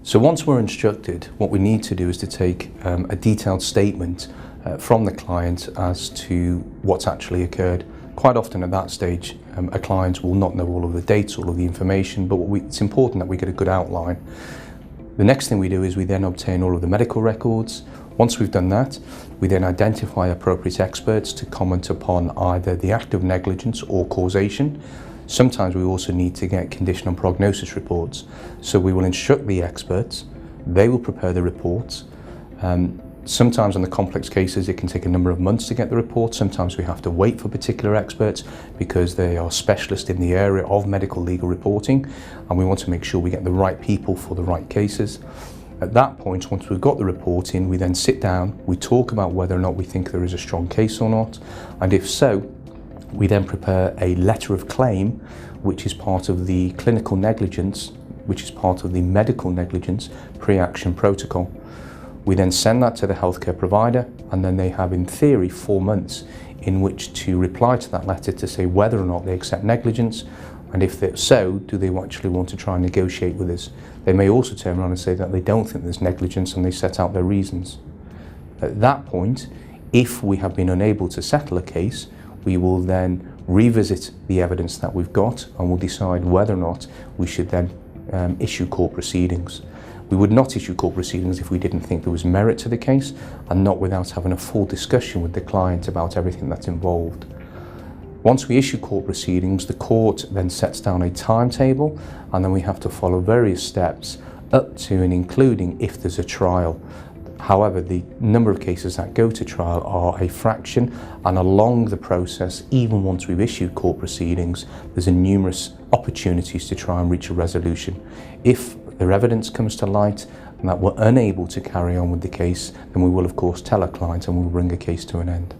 So once we're instructed, what we need to do is to take a detailed statement from the client as to what's actually occurred. Quite often at that stage, a client will not know all of the dates, all of the information, but it's important that we get a good outline. The next thing we do is we then obtain all of the medical records. Once we've done that, we then identify appropriate experts to comment upon either the act of negligence or causation. Sometimes we also need to get condition and prognosis reports. So we will instruct the experts, they will prepare the reports. Sometimes on the complex cases it can take a number of months to get the report. Sometimes we have to wait for particular experts because they are specialists in the area of medical legal reporting, and we want to make sure we get the right people for the right cases. At that point, once we've got the report in, we then sit down, we talk about whether or not we think there is a strong case or not, and if so, we then prepare a letter of claim, which is part of the clinical negligence, which is part of the medical negligence pre-action protocol. We then send that to the healthcare provider, and then they have, in theory, 4 months in which to reply to that letter to say whether or not they accept negligence, and if so, do they actually want to try and negotiate with us. They may also turn around and say that they don't think there's negligence, and they set out their reasons. At that point, if we have been unable to settle a case, we will then revisit the evidence that we've got, and we'll decide whether or not we should then issue court proceedings. We would not issue court proceedings if we didn't think there was merit to the case, and not without having a full discussion with the client about everything that's involved. Once we issue court proceedings, the court then sets down a timetable, and then we have to follow various steps up to and including if there's a trial. However, the number of cases that go to trial are a fraction, and along the process, even once we've issued court proceedings, there's numerous opportunities to try and reach a resolution. If their evidence comes to light and that we're unable to carry on with the case, then we will of course tell our client and we'll bring a case to an end.